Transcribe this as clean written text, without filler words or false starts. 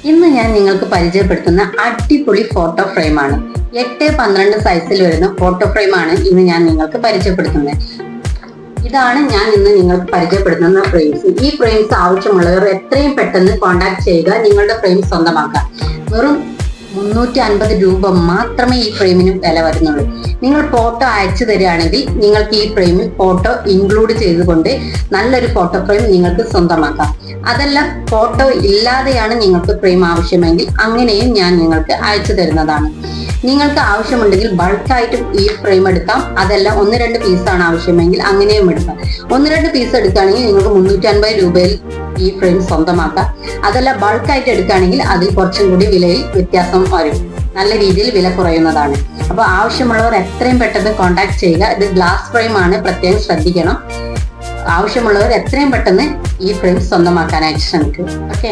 ഇന്ന് ഞാൻ നിങ്ങൾക്ക് പരിചയപ്പെടുത്തുന്ന അടിപൊളി ഫോട്ടോ ഫ്രെയിമാണ്. 8x12 സൈസിൽ വരുന്ന ഫോട്ടോ ഫ്രെയിമാണ് ഇന്ന് ഞാൻ നിങ്ങൾക്ക് പരിചയപ്പെടുത്തുന്നത്. ഇതാണ് ഞാൻ ഇന്ന് നിങ്ങൾക്ക് പരിചയപ്പെടുത്തുന്ന ഫ്രെയിംസ്. ഈ ഫ്രെയിംസ് ആവശ്യമുള്ളവർ എത്രയും പെട്ടെന്ന് കോൺടാക്ട് ചെയ്യുക, നിങ്ങളുടെ ഫ്രെയിം സ്വന്തമാക്കാം. വെറും 350 രൂപ മാത്രമേ ഈ ഫ്രെയിമിന് വില വരുന്നുള്ളൂ. നിങ്ങൾ ഫോട്ടോ അയച്ചു തരികയാണെങ്കിൽ നിങ്ങൾക്ക് ഈ ഫ്രെയിമിൽ ഫോട്ടോ ഇൻക്ലൂഡ് ചെയ്തുകൊണ്ട് നല്ലൊരു ഫോട്ടോ ഫ്രെയിം നിങ്ങൾക്ക് സ്വന്തമാക്കാം. അതല്ല, ഫോട്ടോ ഇല്ലാതെയാണ് നിങ്ങൾക്ക് ഫ്രെയിം ആവശ്യമെങ്കിൽ അങ്ങനെയും ഞാൻ നിങ്ങൾക്ക് അയച്ചു തരുന്നതാണ്. നിങ്ങൾക്ക് ആവശ്യമുണ്ടെങ്കിൽ ബൾക്കായിട്ടും ഈ ഫ്രെയിം എടുക്കാം. അതല്ല, 1-2 പീസാണ് ആവശ്യമെങ്കിൽ അങ്ങനെയും എടുക്കാം. 1-2 പീസ് എടുക്കുകയാണെങ്കിൽ നിങ്ങൾക്ക് 350 രൂപയിൽ ഈ ഫ്രെയിം സ്വന്തമാക്കാം. അതല്ല, ബൾക്കായിട്ട് എടുക്കുകയാണെങ്കിൽ അതിൽ കുറച്ചും കൂടി വിലയിൽ വ്യത്യാസം വരും. നല്ല രീതിയിൽ വില കുറയുന്നതാണ്. അപ്പോൾ ആവശ്യമുള്ളവർ എത്രയും പെട്ടെന്ന് കോൺടാക്ട് ചെയ്യുക. ഇത് ഗ്ലാസ് ഫ്രെയിം ആണ്, പ്രത്യേകം ശ്രദ്ധിക്കണം. ആവശ്യമുള്ളവർ എത്രയും പെട്ടെന്ന് ഈ ഫ്രെയിം സ്വന്തമാക്കാനായിട്ട് ശ്രമിക്കുക. ഓക്കെ.